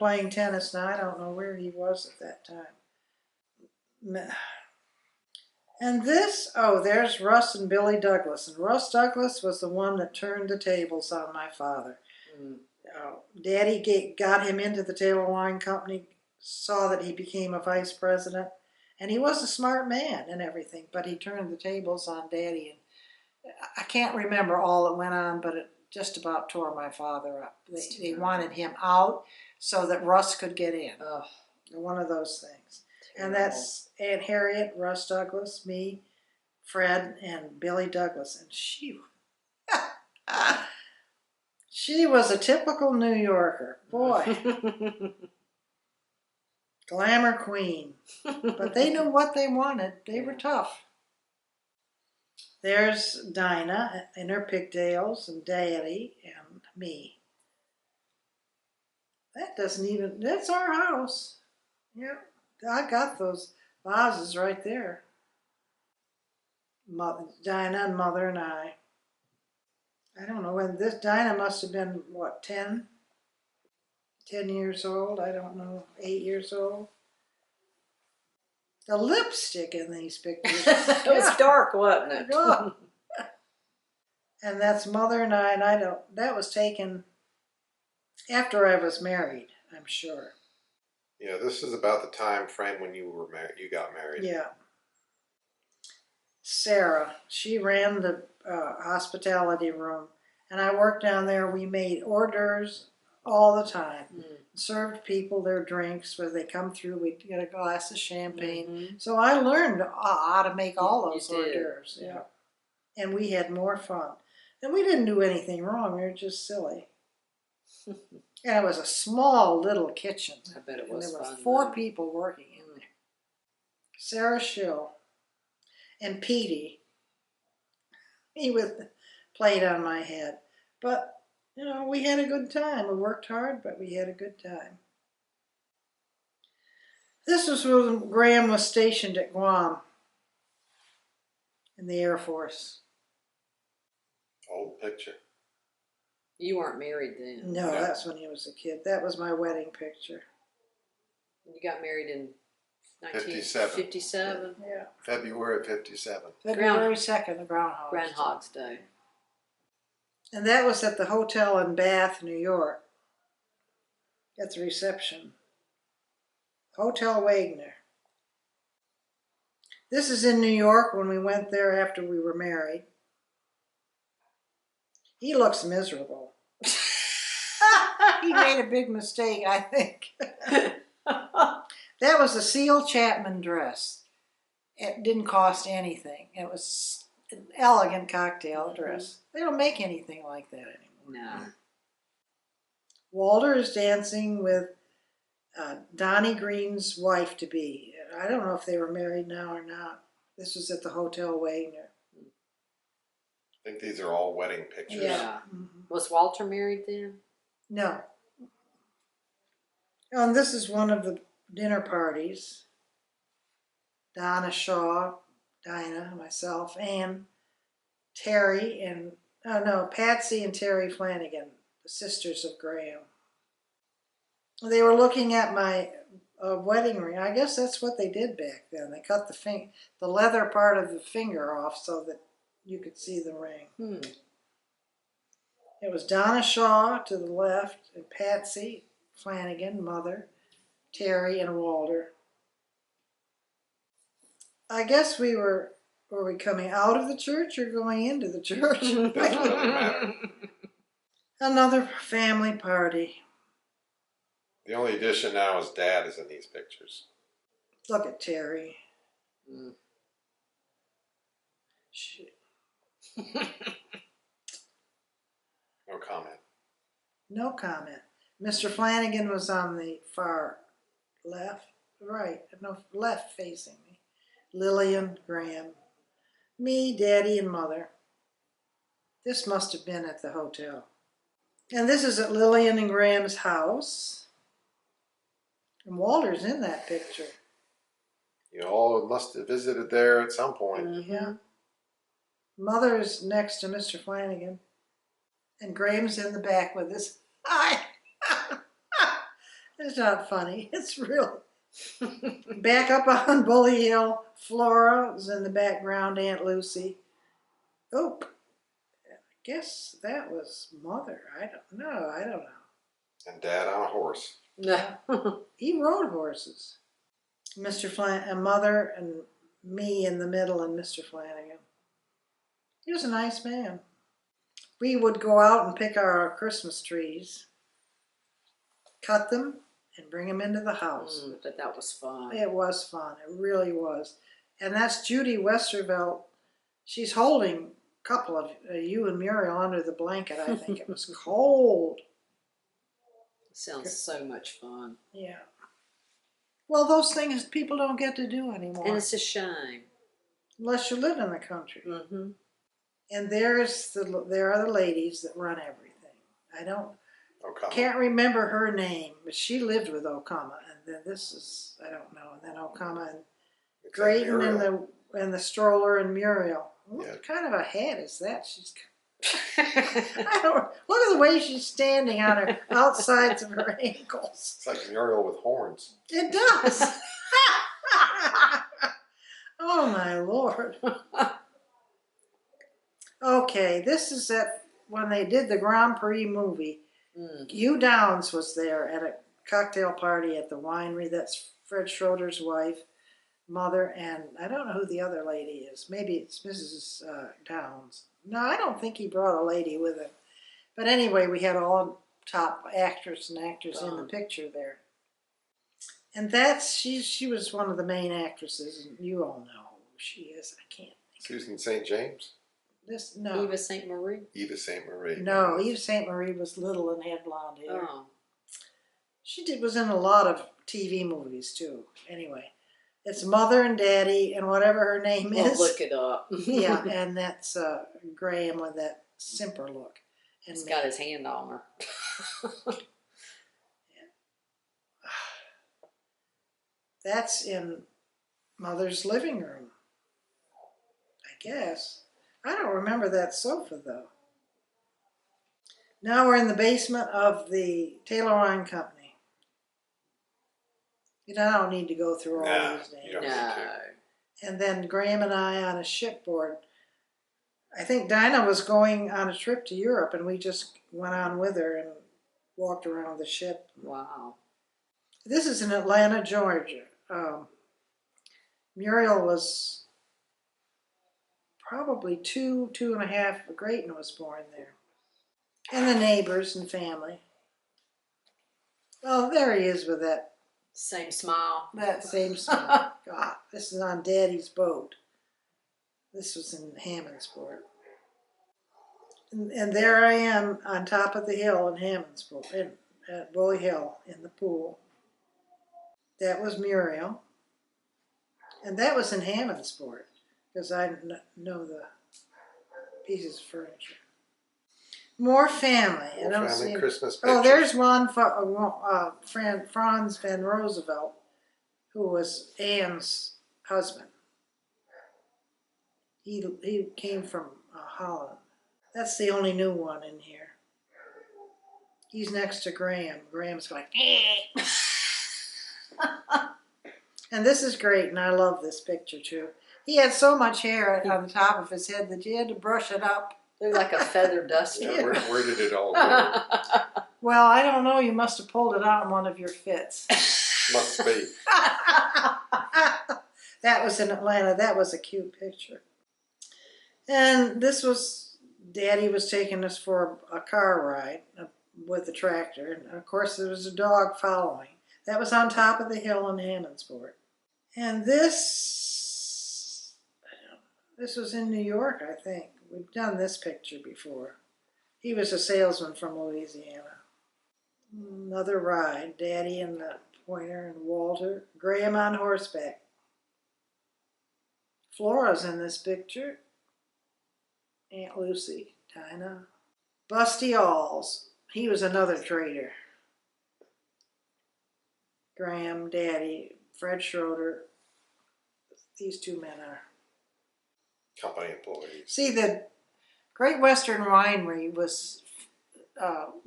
playing tennis now. I don't know where he was at that time. And this, oh, there's Russ and Billy Douglas. And Russ Douglas was the one that turned the tables on my father. Daddy got him into the Taylor Wine Company, saw that he became a vice president, and he was a smart man and everything, but he turned the tables on Daddy. And I can't remember all that went on, but it just about tore my father up. They wanted him out so that Russ could get in. One of those things. And that's Aunt Harriet, Russ Douglas, me, Fred, and Billy Douglas. And she was a typical New Yorker. Boy. Glamour queen. But they knew what they wanted. They were tough. There's Dinah in her pigtails, and Daddy, and me. That's our house. Yeah. I got those vases right there. Dinah and Mother and I don't know when this, Dinah must have been, what, 10 years old? I don't know, 8 years old. The lipstick in these pictures. It was dark, wasn't it? Oh. And that's Mother and I that was taken after I was married, I'm sure. Yeah, this is about the time frame when you were married. You got married. Yeah. Sarah, she ran the hospitality room, and I worked down there. We made hors d'oeuvres all the time. Served people their drinks. When they come through, we'd get a glass of champagne. So I learned how to make all those hors d'oeuvres. Yeah. And we had more fun. And we didn't do anything wrong. We were just silly. And it was a small little kitchen. I bet it was fun. And there were 4 people working in there. Sarah Schill and Petey. He played on my head. But, you know, we had a good time. We worked hard, but we had a good time. This was when Graham was stationed at Guam in the Air Force. Old picture. You weren't married then. No, that's when he was a kid. That was my wedding picture. You got married in 1957. Yeah. February of 57. February 2nd, Groundhog's Day. And that was at the hotel in Bath, New York. At the reception. Hotel Wagner. This is in New York when we went there after we were married. He looks miserable. He made a big mistake, I think. That was a Seal Chapman dress. It didn't cost anything. It was an elegant cocktail dress. They don't make anything like that anymore. No. Walter is dancing with Donnie Green's wife-to-be. I don't know if they were married now or not. This was at the Hotel Wagner. I think these are all wedding pictures. Yeah. Was Walter married then? No. And this is one of the dinner parties. Donna Shaw, Dinah, myself, and Terry and, Patsy and Terry Flanagan, the sisters of Graham. They were looking at my wedding ring. I guess that's what they did back then. They cut the leather part of the finger off so that you could see the ring. It was Donna Shaw to the left, and Patsy Flanagan, Mother, Terry, and Walter. I guess were we coming out of the church or going into the church? Doesn't really matter. Another family party. The only addition now is Dad is in these pictures. Look at Terry. No comment. No comment. Mr. Flanagan was on the far left, left facing me. Lillian, Graham, me, Daddy, and Mother. This must have been at the hotel. And this is at Lillian and Graham's house. And Walter's in that picture. You all must have visited there at some point. Yeah. Mother is next to Mr. Flanagan. And Graham's in the back with his eye. It's not funny. It's real. Back up on Bully Hill, Flora was in the background, Aunt Lucy. Oh, I guess that was Mother. I don't know. And Dad on a horse. No. He rode horses. And Mother and me in the middle and Mr. Flanagan. He was a nice man. We would go out and pick our Christmas trees, cut them, and bring them into the house. But that was fun. It was fun. It really was. And that's Judy Westervelt. She's holding a couple of you and Muriel under the blanket, I think. It was cold. Sounds so much fun. Yeah. Well, those things people don't get to do anymore. And it's a shame. Unless you live in the country. Mm-hmm. And there are the ladies that run everything. I Okama. can't remember her name, but she lived with Okama. And then I don't know. And then Okama and Except Drayton Muriel. and the stroller and Muriel. What Yeah. kind of a hat is that? I don't look at the way she's standing on her outsides of her ankles. It's like Muriel with horns. It does. Oh my Lord. Okay, this is when they did the Grand Prix movie. Hugh Downs was there at a cocktail party at the winery. That's Fred Schroeder's wife, Mother, and I don't know who the other lady is. Maybe it's Mrs. Downs. No, I don't think he brought a lady with him. But anyway, we had all top actors and actors in the picture there. And she was one of the main actresses, and you all know who she is. I can't think. Susan St. James. No. Eva St. Marie? Eva St. Marie. No, Eve St. Marie was little and had blonde hair. Oh. She was in a lot of TV movies too. Anyway, it's Mother and Daddy and whatever her name Well, is. look it up. Yeah, and that's Graham with that simper look. And He's got his hand on her. That's in Mother's living room, I guess. I don't remember that sofa, though. Now we're in the basement of the Taylor Wine Company. I don't need to go through all these names. You don't need to. And then Graham and I on a shipboard. I think Dinah was going on a trip to Europe, and we just went on with her and walked around the ship. Wow. This is in Atlanta, Georgia. Muriel was probably 2.5. Grayton was born there. And the neighbors and family. Oh, there he is with that Same smile. same smile. God, this is on Daddy's boat. This was in Hammondsport. And there I am on top of the hill in Hammondsport, at Bully Hill, in the pool. That was Muriel. And that was in Hammondsport, because I know the pieces of furniture. More family. More family Christmas Oh, pictures. there's one Franz van Roosevelt, who was Anne's husband. He came from Holland. That's the only new one in here. He's next to Graham. Graham's going, eh. And this is great, and I love this picture too. He had so much hair on the top of his head that you had to brush it up. Looked like a feather duster. Yeah, where did it all go? Well, I don't know. You must have pulled it out in one of your fits. Must be. That was in Atlanta. That was a cute picture. And this was, Daddy was taking us for a car ride with the tractor. And of course, there was a dog following. That was on top of the hill in Hammondsport. And this was in New York, I think. We've done this picture before. He was a salesman from Louisiana. Another ride. Daddy and the pointer and Walter. Graham on horseback. Flora's in this picture. Aunt Lucy, Dinah. Busty Alls. He was another trader. Graham, Daddy, Fred Schroeder. These two men are. Company employees. See, the Great Western Winery was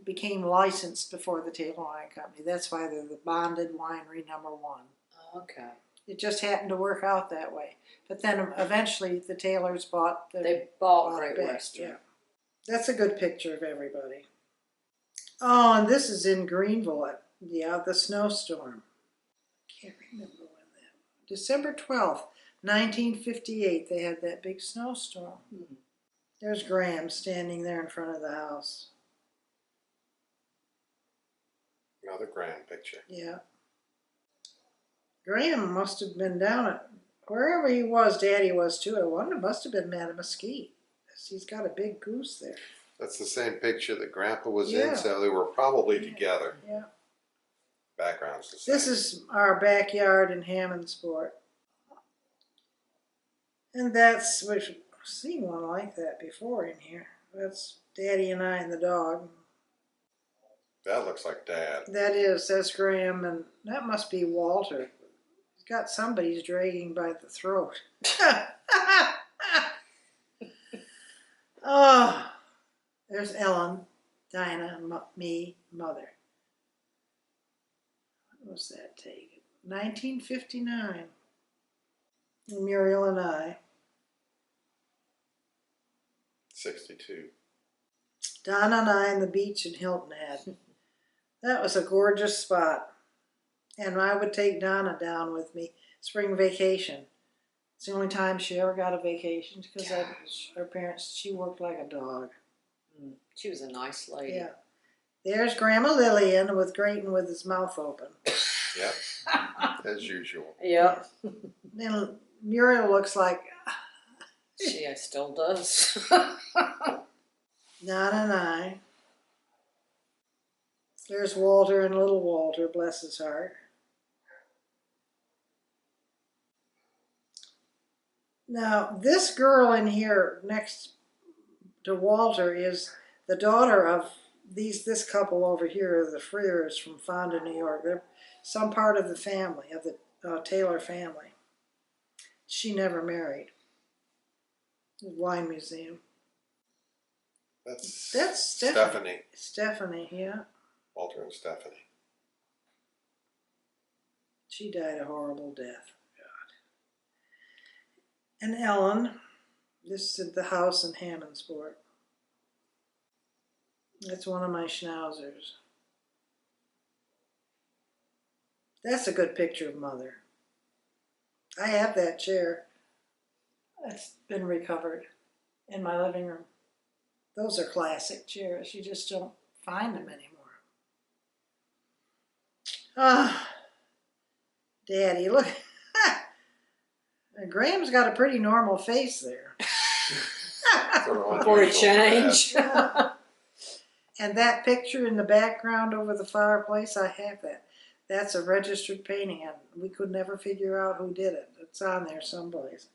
became licensed before the Taylor Wine Company. That's why they're the bonded winery #1. Oh, okay. It just happened to work out that way. But then eventually the Taylors bought They bought it Great back. Western. Yeah. That's a good picture of everybody. Oh, and this is in Greenville. Yeah, the snowstorm. Can't remember when that. December 12th, 1958. They had that big snowstorm. There's Graham standing there in front of the house. Another grand picture. Yeah. Graham must have been down at wherever he was. Daddy was too. I wonder, must have been Mesquite. He's got a big goose there. That's the same picture that Grandpa was Yeah. in, so they were probably together. Yeah. Background's the same. This is our backyard in Hammondsport. And that's, we've seen one like that before in here. That's Daddy and I and the dog. That looks like Dad. That's Graham, and that must be Walter. He's got somebody's dragging by the throat. Oh, there's Ellen, Dinah, me, Mother. When was that taken? 1959. And Muriel and I. 62. Donna and I on the beach in Hilton Head. That was a gorgeous spot. And I would take Donna down with me, spring vacation. It's the only time she ever got a vacation because her parents, she worked like a dog. She was a nice lady. Yeah. There's Grandma Lillian with Grayton with his mouth open. Yep. As usual. Yep. Then Muriel looks like... She still does. Donna and I. There's Walter and little Walter, bless his heart. Now, this girl in here next to Walter is the daughter of this couple over here, the Freers from Fonda, New York. They're some part of the family, of the Taylor family. She never married. The wine museum. That's Stephanie. Stephanie, yeah. Walter and Stephanie. She died a horrible death. And Ellen, this is the house in Hammondsport. That's one of my schnauzers. That's a good picture of Mother. I have that chair. It's been recovered in my living room. Those are classic chairs. You just don't find them anymore. Ah, Daddy, look. Graham's got a pretty normal face there. For a change. And that picture in the background over the fireplace, I have that. That's a registered painting, and we could never figure out who did it. It's on there someplace.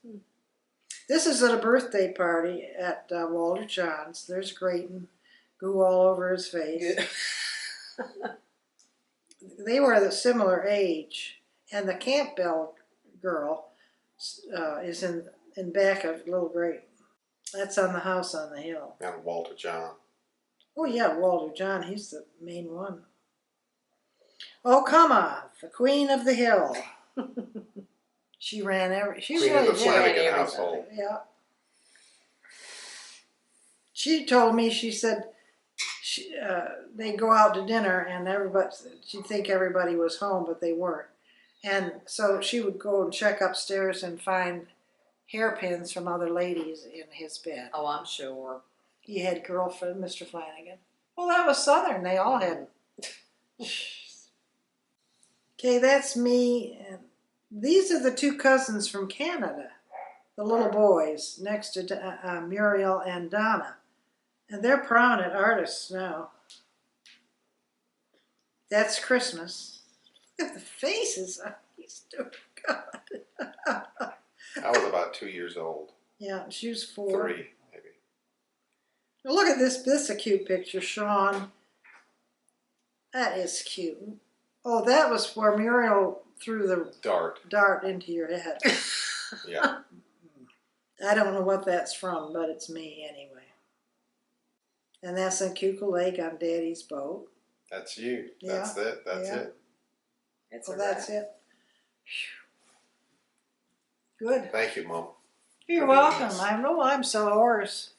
This is at a birthday party at Walter John's. There's Grayton, goo all over his face. They were the similar age, and the Campbell girl is in back of little Grayton. That's on the house on the hill. And Walter John. Oh yeah, Walter John, he's the main one. Oh, come on, the Queen of the Hill. She ran she Queen really of the did. Flanagan household. Yeah. She told me, she said, they'd go out to dinner and she'd think everybody was home, but they weren't. And so she would go and check upstairs and find hairpins from other ladies in his bed. Oh, I'm sure. He had girlfriend, Mr. Flanagan. Well, that was Southern. They all had. Okay, that's me. And these are the two cousins from Canada, the little boys, next to Muriel and Donna. And they're prominent artists now. That's Christmas. Look at the faces on these two. God. I was about 2 years old. Yeah, she was 4. 3, maybe. Now look at this. This is a cute picture, Sean. That is cute. Oh, that was where Muriel threw the dart into your head. Yeah. I don't know what that's from, but it's me anyway. And that's in Cuckoo Lake on Daddy's boat. That's you. Yeah, That's it. That's yeah. it. It's Well, a that's wrap. it. Good. Thank you, Mom. You're for doing welcome. this. I know I'm so hoarse.